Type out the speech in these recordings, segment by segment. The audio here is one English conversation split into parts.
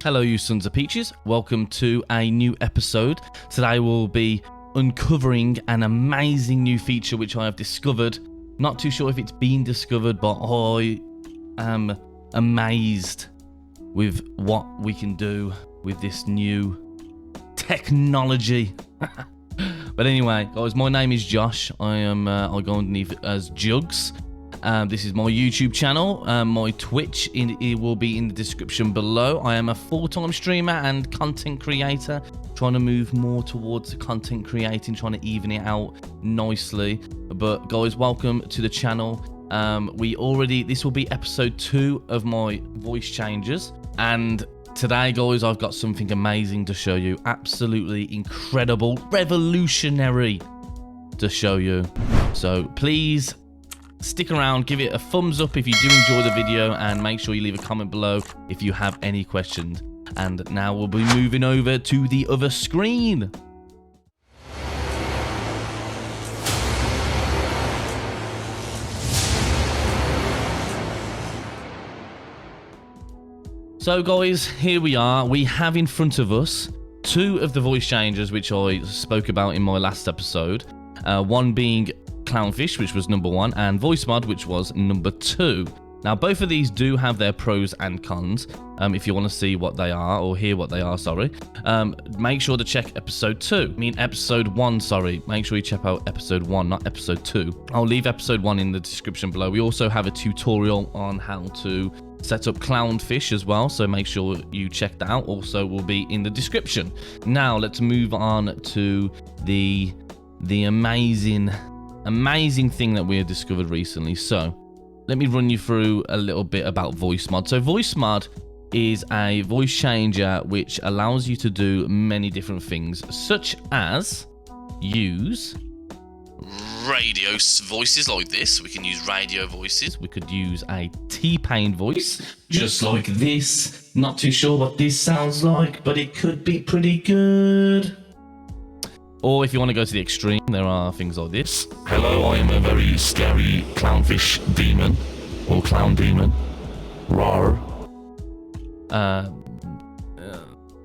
Hello, you sons of peaches. Welcome to a new episode. Today we'll be uncovering an amazing new feature which I have discovered. Not too sure if it's been discovered, but I am amazed with what we can do with this new technology. But anyway, guys, my name is Josh. I go underneath as Juggs. This is my YouTube channel. My Twitch it will be in the description below. I am a full-time streamer and content creator, trying to move more towards content creating, trying to even it out nicely. But guys, welcome to the channel. This will be episode 2 of my voice changes, and today, guys, I've got something amazing to show you. Absolutely incredible, revolutionary to show you. So please stick around, give it a thumbs up if you do enjoy the video, and make sure you leave a comment below if you have any questions. And now we'll be moving over to the other screen. So guys, here we are. We have in front of us 2 of the voice changes which I spoke about in my last episode. One being Clownfish, which was number 1, and Voice Mod, which was number 2. Now, both of these do have their pros and cons. If you want to see what they are, or hear what they are, sorry, make sure to check episode 1, sorry. Make sure you check out episode 1, not episode 2. I'll leave episode 1 in the description below. We also have a tutorial on how to set up Clownfish as well, so make sure you check that out. Also will be in the description. Now, let's move on to the amazing thing that we have discovered recently. So let me run you through a little bit about Voice Mod. So Voice Mod is a voice changer which allows you to do many different things, such as use radio voices like this. We can use radio voices. We could use a T-Pain voice, just like this. Not too sure what this sounds like, but it could be pretty good. Or if you want to go to the extreme, there are things like this. Hello, I am a very scary clownfish demon, or clown demon. Rawr.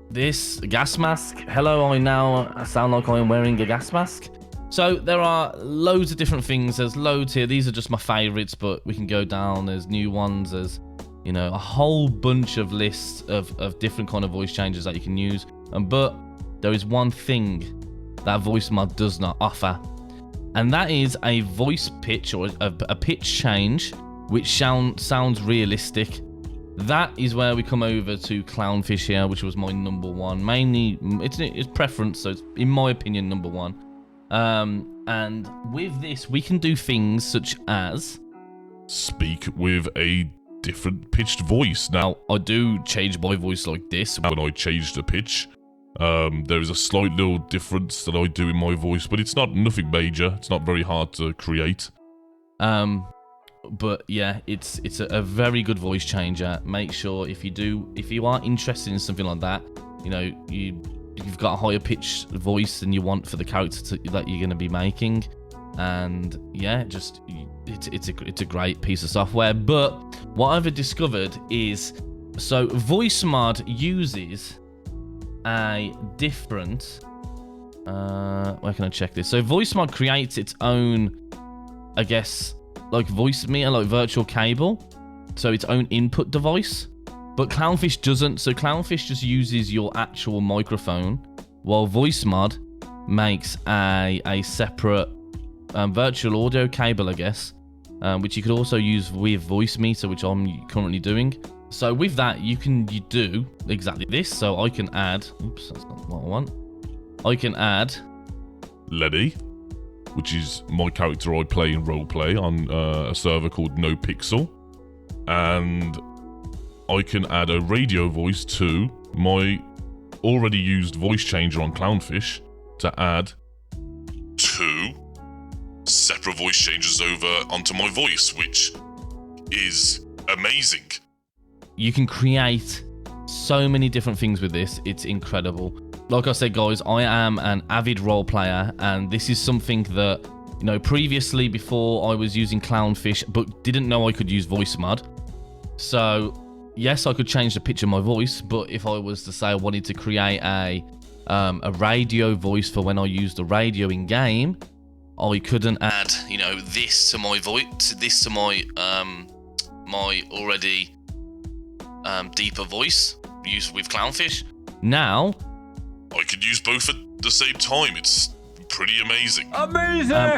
This gas mask. Hello, I now sound like I am wearing a gas mask. So there are loads of different things. There's loads here. These are just my favorites, but we can go down. There's new ones. There's, you know, a whole bunch of lists of different kind of voice changes that you can use. But there is one thing that Voice Mod does not offer, and that is a voice pitch, or a pitch change which sounds realistic. That is where we come over to Clownfish here, which was my number 1. Mainly, it's preference, so it's, in my opinion, number 1. And with this, we can do things such as speak with a different pitched voice. Now, I do change my voice like this. When I change the pitch, there is a slight little difference that I do in my voice, but it's nothing major. It's not very hard to create. But yeah, it's a very good voice changer. Make sure if you are interested in something like that, you know, you've got a higher pitched voice than you want for the character that you're going to be making, and yeah, it's a great piece of software. But what I've discovered is, so Voice Mod uses a different where can I check this? So Voice Mod creates its own, I guess, like voice meter, like virtual cable, so its own input device. But Clownfish doesn't. So Clownfish just uses your actual microphone, while Voice Mod makes a separate virtual audio cable, I guess, which you could also use with Voice Meter, which I'm currently doing. So with that, you do exactly this. So I can add, oops, that's not what I want. I can add Lenny, which is my character I play in roleplay on a server called No Pixel, and I can add a radio voice to my already used voice changer on Clownfish to add 2 separate voice changes over onto my voice, which is amazing. You can create so many different things with this. It's incredible. Like I said, guys, I am an avid role player, and this is something that, you know, previously, before I was using Clownfish, but didn't know I could use Voice Mod. So yes, I could change the pitch of my voice, but if I was to say I wanted to create a radio voice for when I use the radio in game, I couldn't add, this to my voice, this to my my already deeper voice used with Clownfish. Now, I could use both at the same time. It's pretty amazing.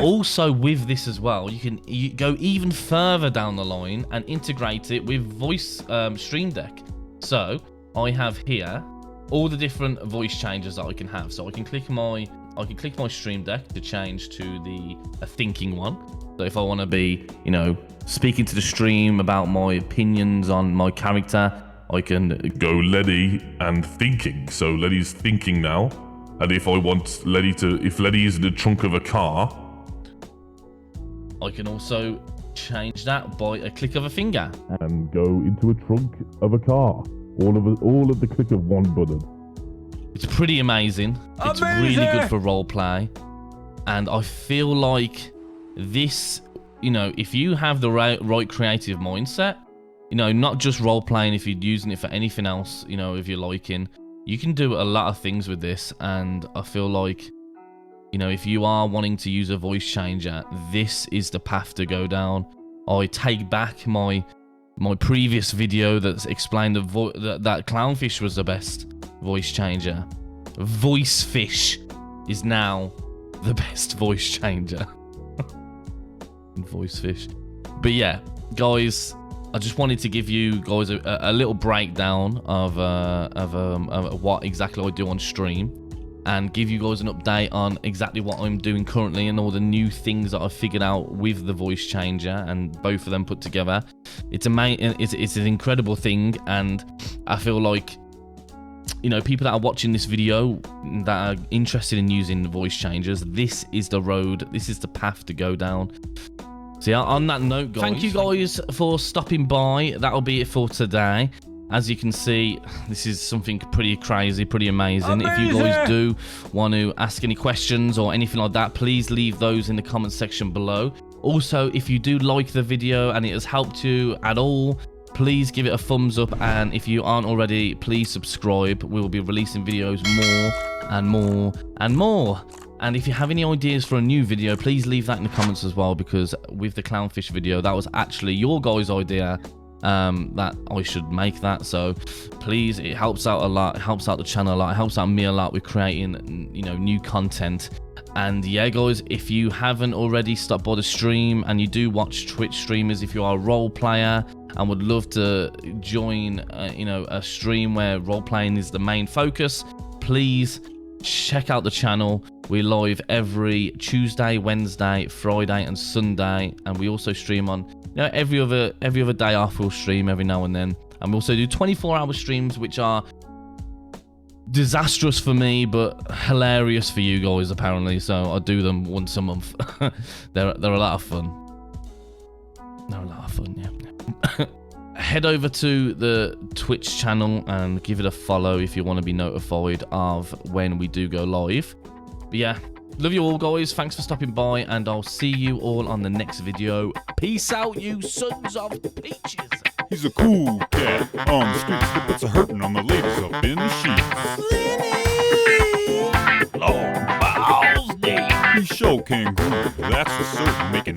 Also with this as well, you can go even further down the line and integrate it with voice Stream Deck. So I have here all the different voice changes that I can have. So I can click my Stream Deck to change to a thinking one. So if I want to be, speaking to the stream about my opinions on my character, I can go Letty and thinking. So Letty's thinking now. And if I want if Letty is in the trunk of a car, I can also change that by a click of a finger. And go into a trunk of a car. All of the click of one button. It's pretty amazing. It's really good for roleplay. And I feel like this, if you have the right creative mindset, not just role-playing, if you're using it for anything else, if you're liking, you can do a lot of things with this. And I feel like, if you are wanting to use a voice changer, this is the path to go down. I take back my previous video that explained that Clownfish was the best voice changer. Voice Fish is now the best voice changer. Voice Fish. But yeah, guys, I just wanted to give you guys a little breakdown of what exactly I do on stream, and give you guys an update on exactly what I'm doing currently and all the new things that I've figured out with the voice changer and both of them put together. It's amazing. It's an incredible thing, and I feel like, people that are watching this video that are interested in using the voice changers, this is the road, this is the path to go down. So yeah, on that note, guys, thank you guys for stopping by. That'll be it for today. As you can see, this is something pretty crazy, pretty amazing. If you guys do want to ask any questions or anything like that, please leave those in the comment section below. Also, if you do like the video and it has helped you at all, please give it a thumbs up. And if you aren't already, please subscribe. We will be releasing videos more and more and more. And if you have any ideas for a new video, please leave that in the comments as well, because with the Clownfish video, that was actually your guys' idea. That I should make that, so please, it helps out a lot, it helps out the channel a lot, it helps out me a lot with creating new content. And yeah, guys, if you haven't already stopped by the stream and you do watch Twitch streamers, if you are a role player and would love to join a stream where role playing is the main focus, please check out the channel. We're live every Tuesday, Wednesday, Friday and Sunday, and we also stream on every other day off. We'll stream every now and then, and we also do 24-hour streams, which are disastrous for me but hilarious for you guys apparently. So I do them once a month. they're a lot of fun. They're a lot of fun, yeah. Head over to the Twitch channel and give it a follow if you want to be notified of when we do go live. But yeah, love you all, guys. Thanks for stopping by, and I'll see you all on the next video. Peace out, you sons of peaches. He's a cool cat on the streets that puts a hurting on the ladies up in the sheets. Lenny! Long Bowls Day. He sure can groove, that's for certain, making